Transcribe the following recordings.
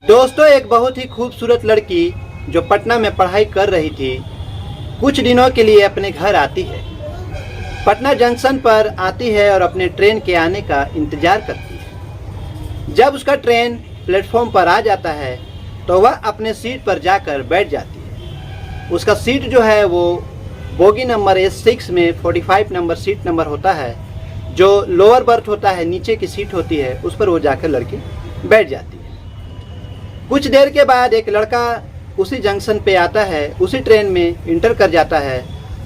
दोस्तों, एक बहुत ही खूबसूरत लड़की जो पटना में पढ़ाई कर रही थी, कुछ दिनों के लिए अपने घर आती है। पटना जंक्शन पर आती है और अपने ट्रेन के आने का इंतज़ार करती है। जब उसका ट्रेन प्लेटफॉर्म पर आ जाता है तो वह अपने सीट पर जाकर बैठ जाती है। उसका सीट जो है वो बोगी नंबर S6 में 45 नंबर सीट नंबर होता है, जो लोअर बर्थ होता है, नीचे की सीट होती है, उस पर वो जाकर लड़की बैठ जाती है। कुछ देर के बाद एक लड़का उसी जंक्शन पे आता है, उसी ट्रेन में इंटर कर जाता है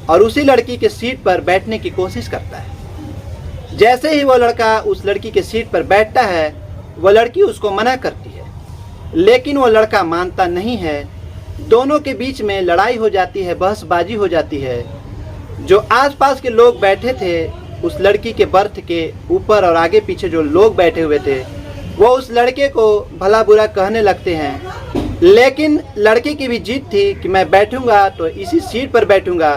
और उसी लड़की के सीट पर बैठने की कोशिश करता है। जैसे ही वो लड़का उस लड़की के सीट पर बैठता है, वो लड़की उसको मना करती है, लेकिन वो लड़का मानता नहीं है। दोनों के बीच में लड़ाई हो जाती है, बहसबाजी हो जाती है। जो आसपास के लोग बैठे थे उस लड़की के बर्थ के ऊपर और आगे पीछे जो लोग बैठे हुए थे, वो उस लड़के को भला बुरा कहने लगते हैं, लेकिन लड़के की भी जिद थी कि मैं बैठूंगा तो इसी सीट पर बैठूंगा।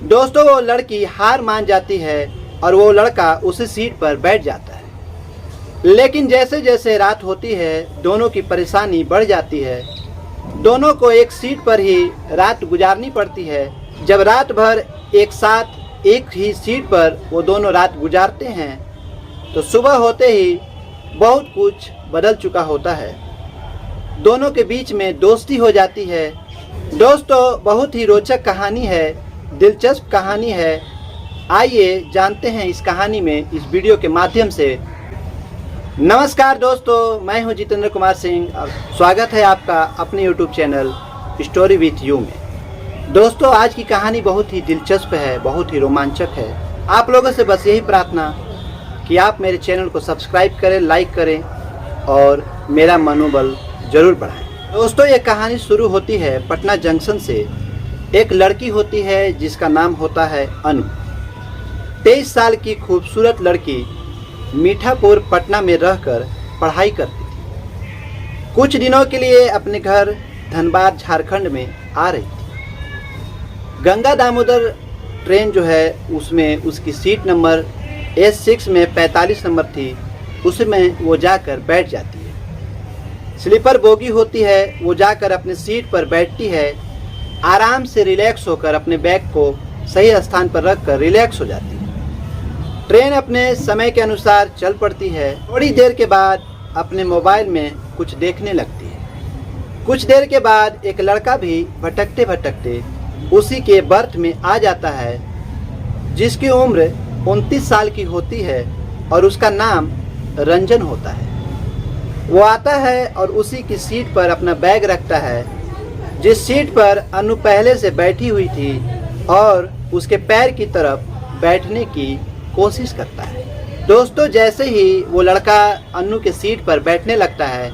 दोस्तों, वो लड़की हार मान जाती है और वो लड़का उसी सीट पर बैठ जाता है। लेकिन जैसे जैसे रात होती है, दोनों की परेशानी बढ़ जाती है। दोनों को एक सीट पर ही रात गुजारनी पड़ती है। जब रात भर एक साथ एक ही सीट पर वो दोनों रात गुजारते हैं तो सुबह होते ही बहुत कुछ बदल चुका होता है। दोनों के बीच में दोस्ती हो जाती है। दोस्तों, बहुत ही रोचक कहानी है, दिलचस्प कहानी है। आइए जानते हैं इस कहानी में इस वीडियो के माध्यम से। नमस्कार दोस्तों, मैं हूं जितेंद्र कुमार सिंह और स्वागत है आपका अपने YouTube channel story with you में। दोस्तों, आज की कहानी बहुत ही दिलचस्प है, बहुत ही रोमांचक है। आप लोगों से बस यही प्रार्थना कि आप मेरे चैनल को सब्सक्राइब करें, लाइक करें और मेरा मनोबल ज़रूर बढ़ाएं। दोस्तों, ये कहानी शुरू होती है पटना जंक्शन से। एक लड़की होती है जिसका नाम होता है अनु। 23 साल की खूबसूरत लड़की मीठापुर पटना में रहकर पढ़ाई करती थी। कुछ दिनों के लिए अपने घर धनबाद झारखंड में आ रही थी। गंगा दामोदर ट्रेन जो है उसमें उसकी सीट नंबर S6 में 45 नंबर थी, उसमें वो जाकर बैठ जाती है। स्लीपर बोगी होती है, वो जाकर अपने सीट पर बैठती है। आराम से रिलैक्स होकर अपने बैग को सही स्थान पर रखकर रिलैक्स हो जाती है। ट्रेन अपने समय के अनुसार चल पड़ती है। थोड़ी देर के बाद अपने मोबाइल में कुछ देखने लगती है। कुछ देर के बाद एक लड़का भी भटकते भटकते उसी के बर्थ में आ जाता है, जिसकी उम्र 29 साल की होती है और उसका नाम रंजन होता है। वो आता है और उसी की सीट पर अपना बैग रखता है, जिस सीट पर अनु पहले से बैठी हुई थी, और उसके पैर की तरफ बैठने की कोशिश करता है। दोस्तों, जैसे ही वो लड़का अनु के सीट पर बैठने लगता है,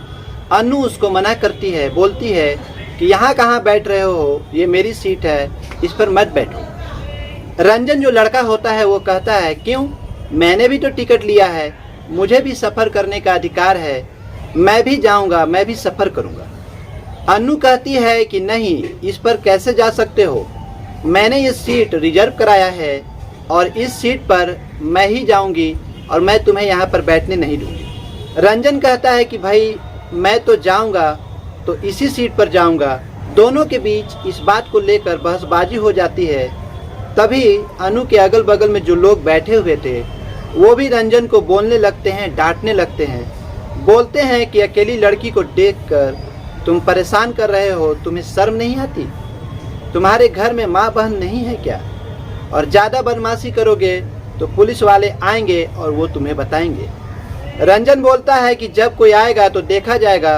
अनु उसको मना करती है, बोलती है कि यहाँ कहाँ बैठ रहे हो, ये मेरी सीट है, इस पर मत बैठो। रंजन जो लड़का होता है वो कहता है, क्यों, मैंने भी तो टिकट लिया है, मुझे भी सफ़र करने का अधिकार है, मैं भी जाऊंगा, मैं भी सफ़र करूंगा। अनु कहती है कि नहीं, इस पर कैसे जा सकते हो, मैंने ये सीट रिजर्व कराया है और इस सीट पर मैं ही जाऊंगी और मैं तुम्हें यहाँ पर बैठने नहीं दूंगी। रंजन कहता है कि भाई मैं तो जाऊंगा तो इसी सीट पर जाऊंगा। दोनों के बीच इस बात को लेकर बहसबाजी हो जाती है। तभी अनु के अगल बगल में जो लोग बैठे हुए थे वो भी रंजन को बोलने लगते हैं, डांटने लगते हैं। बोलते हैं कि अकेली लड़की को देखकर तुम परेशान कर रहे हो, तुम्हें शर्म नहीं आती, तुम्हारे घर में माँ बहन नहीं है क्या, और ज़्यादा बदमाशी करोगे तो पुलिस वाले आएंगे और वो तुम्हें बताएंगे। रंजन बोलता है कि जब कोई आएगा तो देखा जाएगा,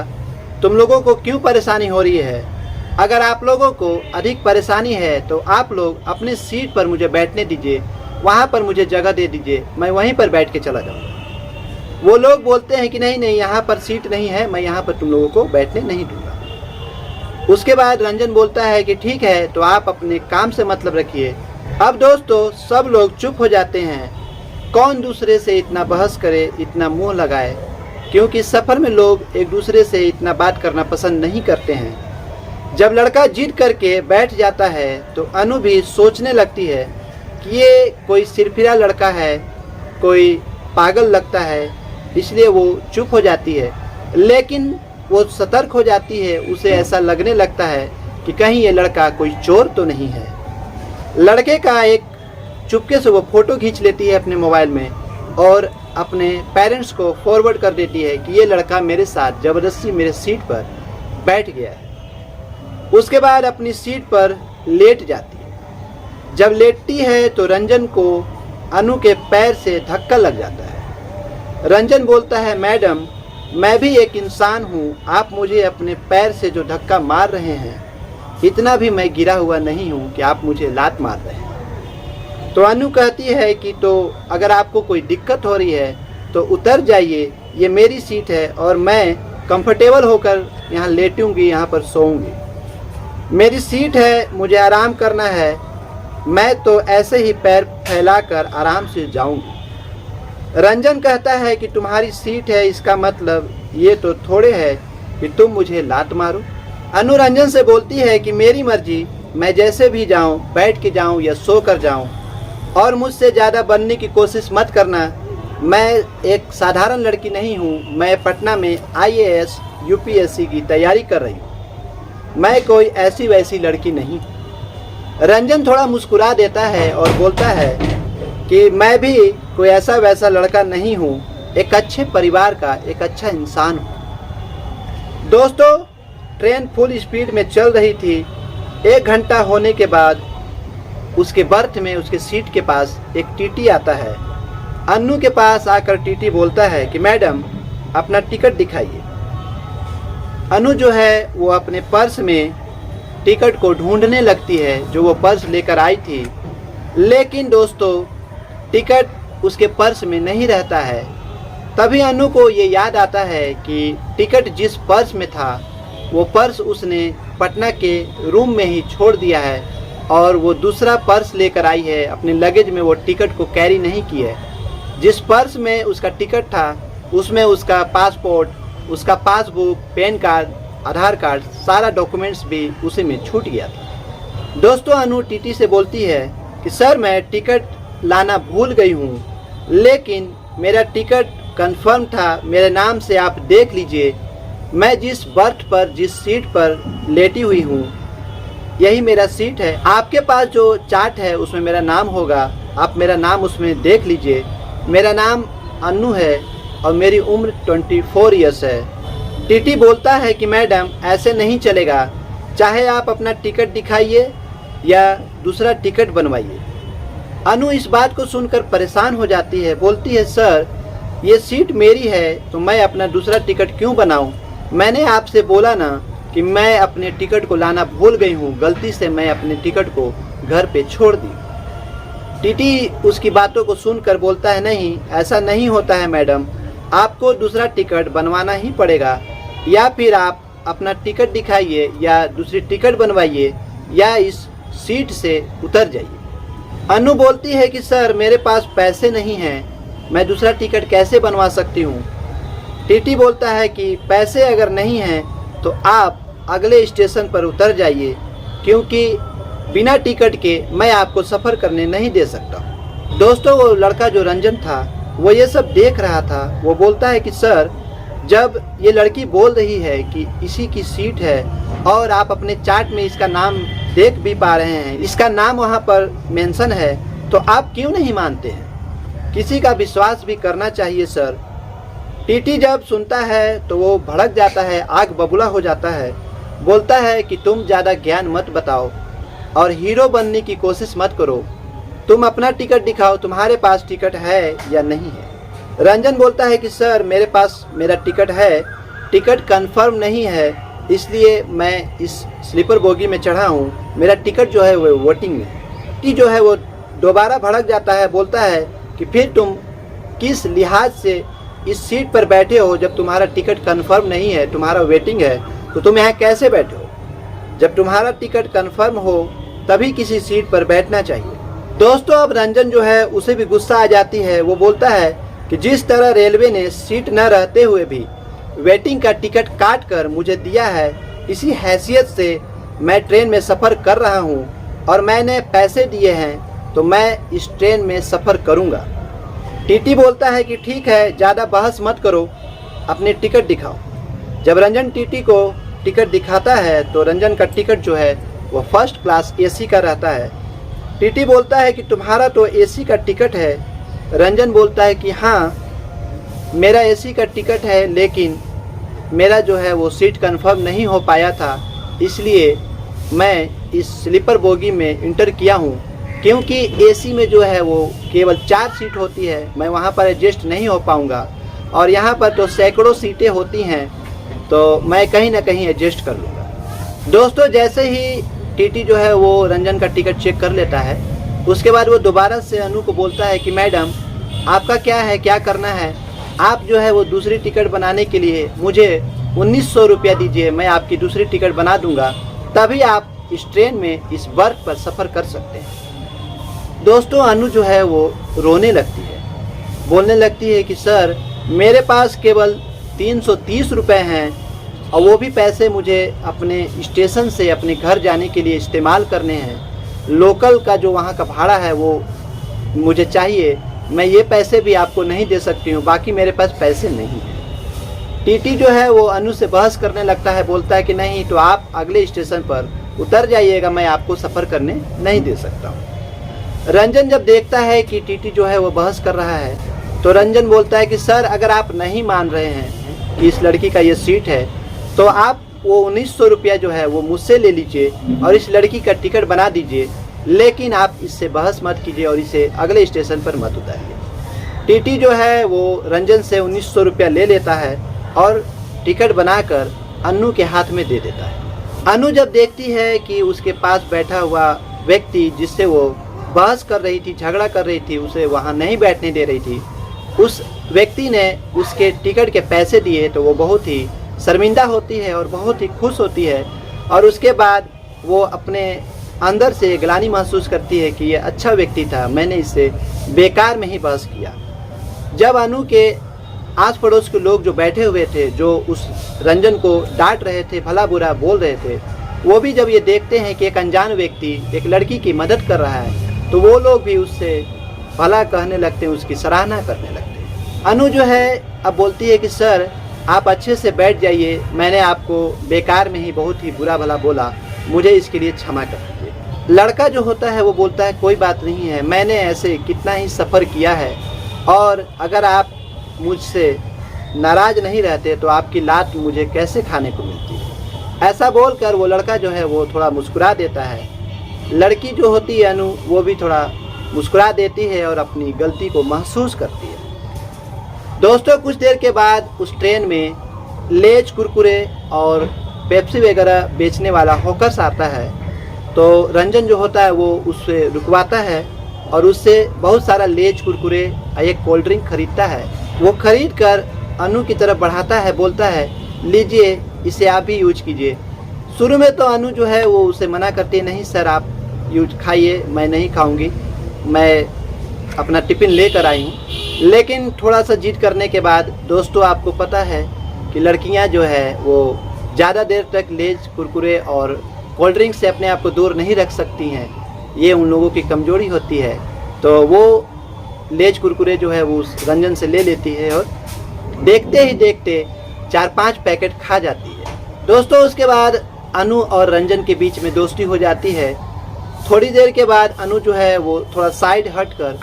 तुम लोगों को क्यों परेशानी हो रही है। अगर आप लोगों को अधिक परेशानी है तो आप लोग अपने सीट पर मुझे बैठने दीजिए, वहाँ पर मुझे जगह दे दीजिए, मैं वहीं पर बैठ के चला जाऊँगा। वो लोग बोलते हैं कि नहीं नहीं, यहाँ पर सीट नहीं है, मैं यहाँ पर तुम लोगों को बैठने नहीं दूँगा। उसके बाद रंजन बोलता है कि ठीक है, तो आप अपने काम से मतलब रखिए। अब दोस्तों, सब लोग चुप हो जाते हैं। कौन दूसरे से इतना बहस करे, इतना मुँह लगाए, क्योंकि सफ़र में लोग एक दूसरे से इतना बात करना पसंद नहीं करते हैं। जब लड़का जिद करके बैठ जाता है तो अनु भी सोचने लगती है कि ये कोई सिरफिरा लड़का है, कोई पागल लगता है, इसलिए वो चुप हो जाती है। लेकिन वो सतर्क हो जाती है, उसे ऐसा लगने लगता है कि कहीं ये लड़का कोई चोर तो नहीं है। लड़के का एक चुपके से वो फ़ोटो खींच लेती है अपने मोबाइल में और अपने पेरेंट्स को फॉरवर्ड कर देती है कि ये लड़का मेरे साथ ज़बरदस्ती मेरे सीट पर बैठ गया है। उसके बाद अपनी सीट पर लेट जाती है। जब लेटती है तो रंजन को अनु के पैर से धक्का लग जाता है। रंजन बोलता है, मैडम मैं भी एक इंसान हूँ, आप मुझे अपने पैर से जो धक्का मार रहे हैं, इतना भी मैं गिरा हुआ नहीं हूँ कि आप मुझे लात मार रहे हैं। तो अनु कहती है कि तो अगर आपको कोई दिक्कत हो रही है तो उतर जाइए, ये मेरी सीट है और मैं कंफर्टेबल होकर यहाँ लेटूंगी, यहाँ पर सोऊंगी। मेरी सीट है, मुझे आराम करना है, मैं तो ऐसे ही पैर फैलाकर आराम से जाऊंगी। रंजन कहता है कि तुम्हारी सीट है, इसका मतलब ये तो थोड़े है कि तुम मुझे लात मारो। अनु रंजन से बोलती है कि मेरी मर्जी, मैं जैसे भी जाऊं, बैठ के जाऊं या सो कर जाऊं, और मुझसे ज़्यादा बनने की कोशिश मत करना। मैं एक साधारण लड़की नहीं हूं, मैं पटना में IAS UPSC की तैयारी कर रही हूं, मैं कोई ऐसी वैसी लड़की नहीं। रंजन थोड़ा मुस्कुरा देता है और बोलता है कि मैं भी कोई ऐसा वैसा लड़का नहीं हूँ, एक अच्छे परिवार का एक अच्छा इंसान हूँ। दोस्तों, ट्रेन फुल स्पीड में चल रही थी। 1 घंटा होने के बाद उसके बर्थ में, उसके सीट के पास एक टीटी आता है। अन्नू के पास आकर टीटी बोलता है कि मैडम अपना टिकट दिखाइए। अनु जो है वो अपने पर्स में टिकट को ढूंढने लगती है, जो वो पर्स लेकर आई थी, लेकिन दोस्तों टिकट उसके पर्स में नहीं रहता है। तभी अनु को ये याद आता है कि टिकट जिस पर्स में था वो पर्स उसने पटना के रूम में ही छोड़ दिया है और वो दूसरा पर्स लेकर आई है। अपने लगेज में वो टिकट को कैरी नहीं की है। जिस पर्स में उसका टिकट था उसमें उसका पासपोर्ट, उसका पासबुक, पैन कार्ड, आधार कार्ड, सारा डॉक्यूमेंट्स भी उसी में छूट गया था। दोस्तों, अनु टीटी से बोलती है कि सर मैं टिकट लाना भूल गई हूँ, लेकिन मेरा टिकट कंफर्म था, मेरे नाम से आप देख लीजिए, मैं जिस बर्थ पर, जिस सीट पर लेटी हुई हूँ यही मेरा सीट है। आपके पास जो चार्ट है उसमें मेरा नाम होगा, आप मेरा नाम उसमें देख लीजिए। मेरा नाम अन्नू है और मेरी उम्र 24 ईयर्स है। टीटी बोलता है कि मैडम ऐसे नहीं चलेगा, चाहे आप अपना टिकट दिखाइए या दूसरा टिकट बनवाइए। अनु इस बात को सुनकर परेशान हो जाती है, बोलती है सर ये सीट मेरी है तो मैं अपना दूसरा टिकट क्यों बनाऊं? मैंने आपसे बोला ना कि मैं अपने टिकट को लाना भूल गई हूँ, गलती से मैं अपने टिकट को घर पे छोड़ दी। टीटी उसकी बातों को सुनकर बोलता है नहीं, ऐसा नहीं होता है मैडम, आपको दूसरा टिकट बनवाना ही पड़ेगा, या फिर आप अपना टिकट दिखाइए या दूसरी टिकट बनवाइए या इस सीट से उतर जाइए। अनु बोलती है कि सर मेरे पास पैसे नहीं हैं, मैं दूसरा टिकट कैसे बनवा सकती हूँ? टीटी बोलता है कि पैसे अगर नहीं हैं तो आप अगले स्टेशन पर उतर जाइए, क्योंकि बिना टिकट के मैं आपको सफ़र करने नहीं दे सकता। दोस्तों, वो लड़का जो रंजन था वो ये सब देख रहा था। वो बोलता है कि सर जब ये लड़की बोल रही है कि इसी की सीट है और आप अपने चार्ट में इसका नाम देख भी पा रहे हैं, इसका नाम वहाँ पर मेंशन है, तो आप क्यों नहीं मानते हैं? किसी का विश्वास भी करना चाहिए सर। टीटी जब सुनता है तो वो भड़क जाता है, आग बबूला हो जाता है, बोलता है कि तुम ज़्यादा ज्ञान मत बताओ और हीरो बनने की कोशिश मत करो, तुम अपना टिकट दिखाओ, तुम्हारे पास टिकट है या नहीं है। रंजन बोलता है कि सर मेरे पास मेरा टिकट है, टिकट कंफर्म नहीं है, इसलिए मैं इस स्लीपर बोगी में चढ़ा हूँ, मेरा टिकट जो है वो वोटिंग में। टी जो है वो दोबारा भड़क जाता है, बोलता है कि फिर तुम किस लिहाज से इस सीट पर बैठे हो जब तुम्हारा टिकट कंफर्म नहीं है, तुम्हारा वेटिंग है, तो तुम यहाँ कैसे बैठे हो? जब तुम्हारा टिकट कंफर्म हो तभी किसी सीट पर बैठना चाहिए। दोस्तों, अब रंजन जो है उसे भी गुस्सा आ जाती है। वो बोलता है कि जिस तरह रेलवे ने सीट न रहते हुए भी वेटिंग का टिकट काट कर मुझे दिया है, इसी हैसियत से मैं ट्रेन में सफ़र कर रहा हूँ और मैंने पैसे दिए हैं तो मैं इस ट्रेन में सफ़र करूँगा। टीटी बोलता है कि ठीक है, ज़्यादा बहस मत करो, अपने टिकट दिखाओ। जब रंजन टीटी को टिकट दिखाता है तो रंजन का टिकट जो है वो फर्स्ट क्लास एसी का रहता है। टीटी बोलता है कि तुम्हारा तो एसी का टिकट है। रंजन बोलता है कि हाँ मेरा एसी का टिकट है, लेकिन मेरा जो है वो सीट कंफर्म नहीं हो पाया था, इसलिए मैं इस स्लीपर बोगी में इंटर किया हूँ। क्योंकि एसी में जो है वो केवल 4 सीट होती है, मैं वहाँ पर एडजस्ट नहीं हो पाऊँगा, और यहाँ पर तो सैकड़ों सीटें होती हैं, तो मैं कहीं ना कहीं एडजस्ट कर लूँगा। दोस्तों, जैसे ही टीटी जो है वो रंजन का टिकट चेक कर लेता है, उसके बाद वो दोबारा से अनु को बोलता है कि मैडम आपका क्या है, क्या करना है, आप जो है वो दूसरी टिकट बनाने के लिए मुझे 1900 रुपया दीजिए, मैं आपकी दूसरी टिकट बना दूंगा, तभी आप इस ट्रेन में इस वर्ग पर सफ़र कर सकते हैं। दोस्तों, अनु जो है वो रोने लगती है, बोलने लगती है कि सर मेरे पास केवल 330 रुपये हैं, और वो भी पैसे मुझे अपने स्टेशन से अपने घर जाने के लिए इस्तेमाल करने हैं। लोकल का जो वहाँ का भाड़ा है वो मुझे चाहिए, मैं ये पैसे भी आपको नहीं दे सकती हूँ, बाकी मेरे पास पैसे नहीं हैं। टीटी जो है वो अनु से बहस करने लगता है, बोलता है कि नहीं तो आप अगले स्टेशन पर उतर जाइएगा, मैं आपको सफ़र करने नहीं दे सकता हूँ। रंजन जब देखता है कि टीटी जो है वो बहस कर रहा है, तो रंजन बोलता है कि सर अगर आप नहीं मान रहे हैं कि इस लड़की का ये सीट है, तो आप वो 1900 रुपया जो है वो मुझसे ले लीजिए और इस लड़की का टिकट बना दीजिए, लेकिन आप इससे बहस मत कीजिए और इसे अगले स्टेशन पर मत उतारिए। टीटी जो है वो रंजन से 1900 रुपया ले लेता है और टिकट बनाकर अनु के हाथ में दे देता है। अनु जब देखती है कि उसके पास बैठा हुआ व्यक्ति जिससे वो बहस कर रही थी, झगड़ा कर रही थी, उसे वहाँ नहीं बैठने दे रही थी, उस व्यक्ति ने उसके टिकट के पैसे दिए, तो वो बहुत ही शर्मिंदा होती है और बहुत ही खुश होती है, और उसके बाद वो अपने अंदर से ग्लानि महसूस करती है कि ये अच्छा व्यक्ति था, मैंने इससे बेकार में ही बहस किया। जब अनु के आस पड़ोस के लोग जो बैठे हुए थे, जो उस रंजन को डांट रहे थे, भला बुरा बोल रहे थे, वो भी जब ये देखते हैं कि एक अनजान व्यक्ति एक लड़की की मदद कर रहा है, तो वो लोग भी उससे भला कहने लगते हैं, उसकी सराहना करने लगते हैं। अनु जो है अब बोलती है कि सर आप अच्छे से बैठ जाइए, मैंने आपको बेकार में ही बहुत ही बुरा भला बोला, मुझे इसके लिए क्षमा कर दीजिए। लड़का जो होता है वो बोलता है कोई बात नहीं है, मैंने ऐसे कितना ही सफ़र किया है, और अगर आप मुझसे नाराज़ नहीं रहते तो आपकी लात मुझे कैसे खाने को मिलती है। ऐसा बोलकर वो लड़का जो है वो थोड़ा मुस्कुरा देता है। लड़की जो होती है अनु, वो भी थोड़ा मुस्कुरा देती है और अपनी गलती को महसूस करती है। दोस्तों, कुछ देर के बाद उस ट्रेन में लेज, कुरकुरे और पेप्सी वगैरह बेचने वाला हॉकर्स आता है, तो रंजन जो होता है वो उससे रुकवाता है और उससे बहुत सारा लेज, कुरकुरे, एक कोल्ड ड्रिंक खरीदता है। वो खरीद कर अनु की तरफ बढ़ाता है, बोलता है लीजिए इसे आप ही यूज कीजिए। शुरू में तो अनु जो है वो उसे मना करती है, नहीं सर आप यूज खाइए, मैं नहीं खाऊंगी, मैं अपना टिफ़िन लेकर आई हूँ। लेकिन थोड़ा सा जिद करने के बाद, दोस्तों आपको पता है कि लड़कियाँ जो है वो ज़्यादा देर तक लेज, कुरकुरे और कोल्ड ड्रिंक से अपने आप को दूर नहीं रख सकती हैं, ये उन लोगों की कमजोरी होती है। तो वो लेज, कुरकुरे जो है वो उस रंजन से ले लेती है और देखते ही देखते 4-5 पैकेट खा जाती है। दोस्तों, उसके बाद अनु और रंजन के बीच में दोस्ती हो जाती है। थोड़ी देर के बाद अनु जो है वो थोड़ा साइड हट कर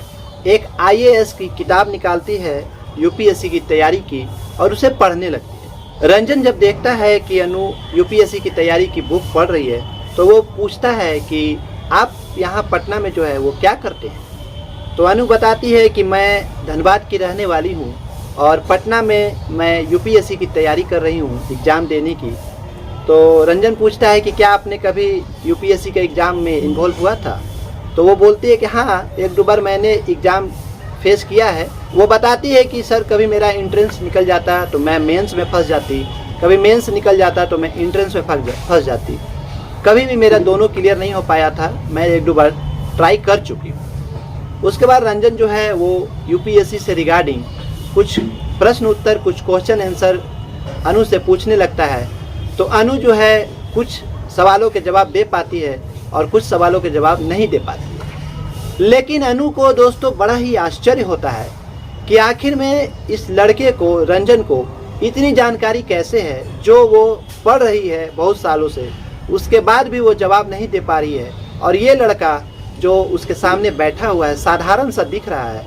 एक IAS की किताब निकालती है, UPSC की तैयारी की, और उसे पढ़ने लगती है। रंजन जब देखता है कि अनु UPSC की तैयारी की बुक पढ़ रही है, तो वो पूछता है कि आप यहाँ पटना में जो है वो क्या करते हैं। तो अनु बताती है कि मैं धनबाद की रहने वाली हूँ और पटना में मैं UPSC की तैयारी कर रही हूँ एग्ज़ाम देने की। तो रंजन पूछता है कि क्या आपने कभी UPSC के एग्ज़ाम में इन्वॉल्व हुआ था। तो वो बोलती है कि हाँ, 1-2 बार मैंने एग्ज़ाम फेस किया है। वो बताती है कि सर कभी मेरा एंट्रेंस निकल जाता तो मैं मेंस में फंस जाती, कभी मेंस निकल जाता तो मैं एंट्रेंस में फंस जाती, कभी भी मेरा दोनों क्लियर नहीं हो पाया था, मैं 1-2 बार ट्राई कर चुकी हूँ। उसके बाद रंजन जो है वो UPSC से रिगार्डिंग कुछ प्रश्न उत्तर, कुछ क्वेश्चन आंसर अनु से पूछने लगता है। तो अनु जो है कुछ सवालों के जवाब दे पाती है और कुछ सवालों के जवाब नहीं दे पाती है। लेकिन अनु को दोस्तों बड़ा ही आश्चर्य होता है कि आखिर में इस लड़के को, रंजन को, इतनी जानकारी कैसे है जो वो पढ़ रही है बहुत सालों से, उसके बाद भी वो जवाब नहीं दे पा रही है। और ये लड़का जो उसके सामने बैठा हुआ है, साधारण सा दिख रहा है,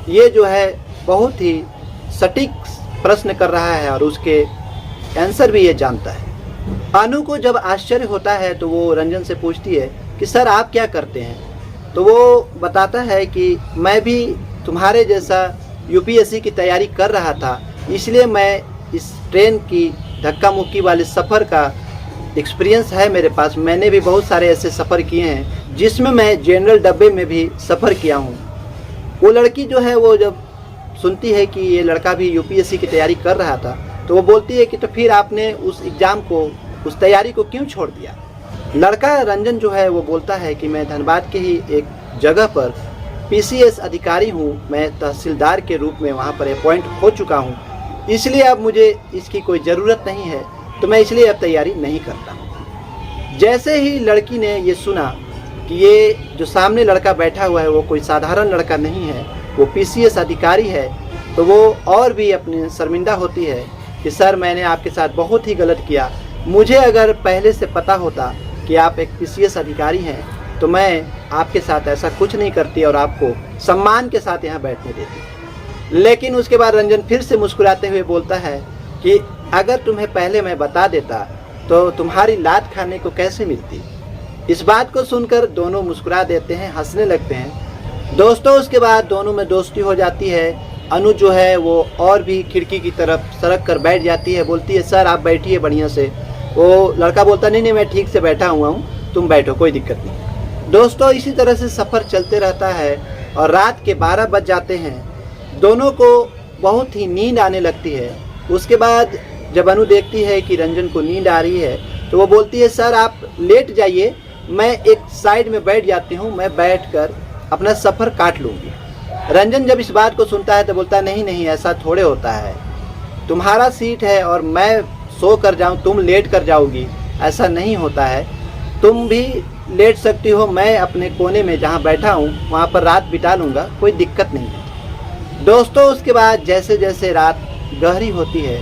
ये जो है बहुत ही सटीक प्रश्न कर रहा है और उसके आंसर भी ये जानता है। अनु को जब आश्चर्य होता है तो वो रंजन से पूछती है कि सर आप क्या करते हैं? तो वो बताता है कि मैं भी तुम्हारे जैसा यूपीएससी की तैयारी कर रहा था, इसलिए मैं इस ट्रेन की धक्का मुक्की वाले सफ़र का एक्सपीरियंस है मेरे पास। मैंने भी बहुत सारे ऐसे सफ़र किए हैं जिसमें मैं जनरल डब्बे में भी सफ़र किया हूँ। वो लड़की जो है वो जब सुनती है कि ये लड़का भी यूपीएससी की तैयारी कर रहा था तो वो बोलती है कि तो फिर आपने उस एग्ज़ाम को, उस तैयारी को क्यों छोड़ दिया? लड़का रंजन जो है वो बोलता है कि मैं धनबाद के ही एक जगह पर पीसीएस अधिकारी हूँ, मैं तहसीलदार के रूप में वहाँ पर अपॉइंट हो चुका हूँ, इसलिए अब मुझे इसकी कोई ज़रूरत नहीं है, तो मैं इसलिए अब तैयारी नहीं करता हूँ। जैसे ही लड़की ने ये सुना कि ये जो सामने लड़का बैठा हुआ है वो कोई साधारण लड़का नहीं है, वो पीसीएस अधिकारी है, तो वो और भी अपनी शर्मिंदा होती है कि सर मैंने आपके साथ बहुत ही गलत किया। मुझे अगर पहले से पता होता कि आप एक पीसीएस अधिकारी हैं तो मैं आपके साथ ऐसा कुछ नहीं करती और आपको सम्मान के साथ यहाँ बैठने देती। लेकिन उसके बाद रंजन फिर से मुस्कुराते हुए बोलता है कि अगर तुम्हें पहले मैं बता देता तो तुम्हारी लात खाने को कैसे मिलती। इस बात को सुनकर दोनों मुस्कुरा देते हैं, हंसने लगते हैं। दोस्तों उसके बाद दोनों में दोस्ती हो जाती है। अनु जो है वो और भी खिड़की की तरफ सरक कर बैठ जाती है, बोलती है सर आप बैठिए बढ़िया से। वो लड़का बोलता नहीं मैं ठीक से बैठा हुआ हूँ, तुम बैठो कोई दिक्कत नहीं। दोस्तों इसी तरह से सफ़र चलते रहता है और रात के 12 बज जाते हैं। दोनों को बहुत ही नींद आने लगती है। उसके बाद जब अनु देखती है कि रंजन को नींद आ रही है तो वो बोलती है सर आप लेट जाइए, मैं एक साइड में बैठ जाती हूँ, मैं बैठकर अपना सफ़र काट लूँगी। रंजन जब इस बात को सुनता है तो बोलता है नहीं ऐसा थोड़े होता है, तुम्हारा सीट है और मैं सो कर जाऊँ तुम लेट कर जाओगी, ऐसा नहीं होता है। तुम भी लेट सकती हो, मैं अपने कोने में जहाँ बैठा हूँ वहाँ पर रात बिता लूँगा, कोई दिक्कत नहीं है। दोस्तों उसके बाद जैसे जैसे रात गहरी होती है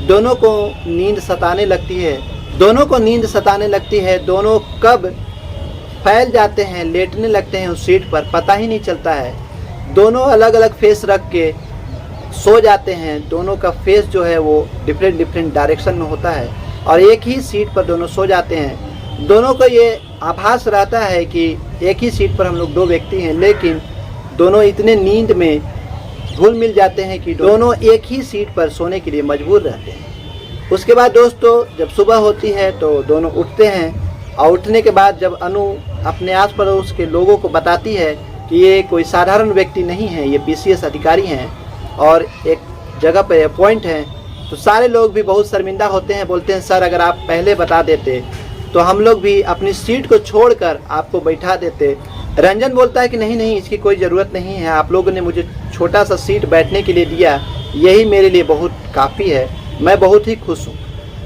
दोनों को नींद सताने लगती है। दोनों कब फैल जाते हैं, लेटने लगते हैं उस सीट पर, पता ही नहीं चलता है। दोनों अलग अलग फेस रख के सो जाते हैं। दोनों का फेस जो है वो डिफरेंट डायरेक्शन में होता है और एक ही सीट पर दोनों सो जाते हैं। दोनों को ये आभास रहता है कि एक ही सीट पर हम लोग 2 व्यक्ति हैं, लेकिन दोनों इतने नींद में घुल मिल जाते हैं कि दोनों एक ही सीट पर सोने के लिए मजबूर रहते हैं। उसके बाद दोस्तों जब सुबह होती है तो दोनों उठते हैं और उठने के बाद जब अनु अपने आस पड़ोस के लोगों को बताती है कि ये कोई साधारण व्यक्ति नहीं है, ये पीसीएस अधिकारी हैं और एक जगह पर अपॉइंट हैं, तो सारे लोग भी बहुत शर्मिंदा होते हैं। बोलते हैं सर अगर आप पहले बता देते तो हम लोग भी अपनी सीट को छोड़कर आपको बैठा देते। रंजन बोलता है कि नहीं इसकी कोई ज़रूरत नहीं है, आप लोगों ने मुझे छोटा सा सीट बैठने के लिए दिया, यही मेरे लिए बहुत काफ़ी है, मैं बहुत ही खुश हूँ।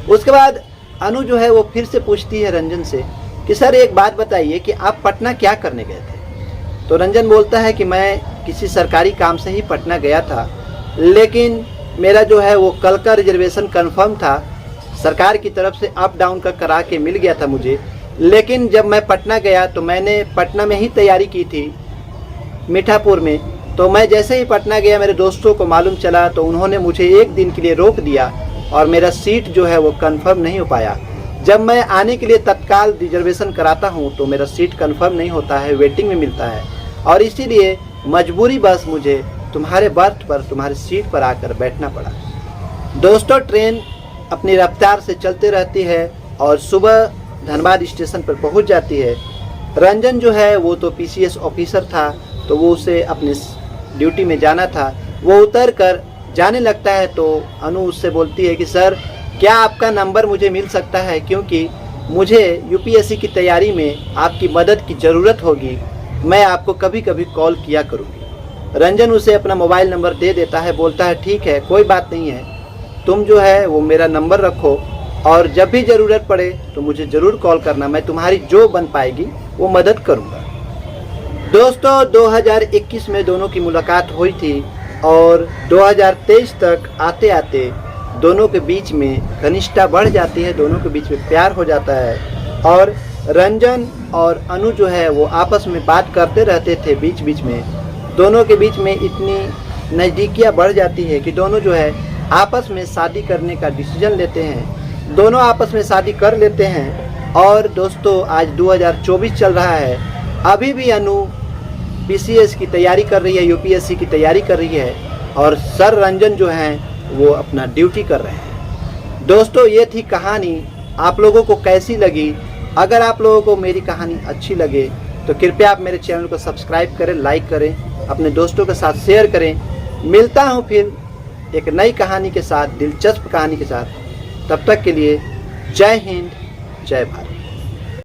उसके बाद अनु जो है वो फिर से पूछती है रंजन से कि सर एक बात बताइए कि आप पटना क्या करने गए थे? तो रंजन बोलता है कि मैं किसी सरकारी काम से ही पटना गया था, लेकिन मेरा जो है वो कल का रिजर्वेशन कंफर्म था, सरकार की तरफ से अप डाउन का करा के मिल गया था मुझे। लेकिन जब मैं पटना गया तो मैंने पटना में ही तैयारी की थी मीठापुर में, तो मैं जैसे ही पटना गया मेरे दोस्तों को मालूम चला तो उन्होंने मुझे 1 दिन के लिए रोक दिया और मेरा सीट जो है वो कंफर्म नहीं हो पाया। जब मैं आने के लिए तत्काल रिजर्वेशन कराता हूँ तो मेरा सीट कंफर्म नहीं होता है, वेटिंग में मिलता है, और इसीलिए मजबूरी बस मुझे तुम्हारे बर्थ पर, तुम्हारी सीट पर आकर बैठना पड़ा। दोस्तों ट्रेन अपनी रफ्तार से चलते रहती है और सुबह धनबाद स्टेशन पर पहुंच जाती है। रंजन जो है वो तो पीसीएस ऑफिसर था, तो वो उसे अपनी ड्यूटी में जाना था। वो उतर कर जाने लगता है तो अनु उससे बोलती है कि सर क्या आपका नंबर मुझे मिल सकता है, क्योंकि मुझे यूपीएससी की तैयारी में आपकी मदद की ज़रूरत होगी, मैं आपको कभी कभी कॉल किया करूँगी। रंजन उसे अपना मोबाइल नंबर दे देता है, बोलता है ठीक है कोई बात नहीं है, तुम जो है वो मेरा नंबर रखो और जब भी ज़रूरत पड़े तो मुझे ज़रूर कॉल करना, मैं तुम्हारी जो बन पाएगी वो मदद करूँगा। दोस्तों 2021 में दोनों की मुलाकात हुई थी और 2023 तक आते आते दोनों के बीच में घनिष्ठता बढ़ जाती है, दोनों के बीच में प्यार हो जाता है। और रंजन और अनु जो है वो आपस में बात करते रहते थे बीच बीच में, दोनों के बीच में इतनी नज़दीकियाँ बढ़ जाती है कि दोनों जो है आपस में शादी करने का डिसीजन लेते हैं, दोनों आपस में शादी कर लेते हैं। और दोस्तों आज 2024 चल रहा है, अभी भी अनु PCS की तैयारी कर रही है, UPSC की तैयारी कर रही है और सर रंजन जो हैं वो अपना ड्यूटी कर रहे हैं। दोस्तों ये थी कहानी, आप लोगों को कैसी लगी? अगर आप लोगों को मेरी कहानी अच्छी लगे तो कृपया आप मेरे चैनल को सब्सक्राइब करें, लाइक करें, अपने दोस्तों के साथ शेयर करें। मिलता हूँ फिर एक नई कहानी के साथ, दिलचस्प कहानी के साथ। तब तक के लिए जय हिंद, जय भारत।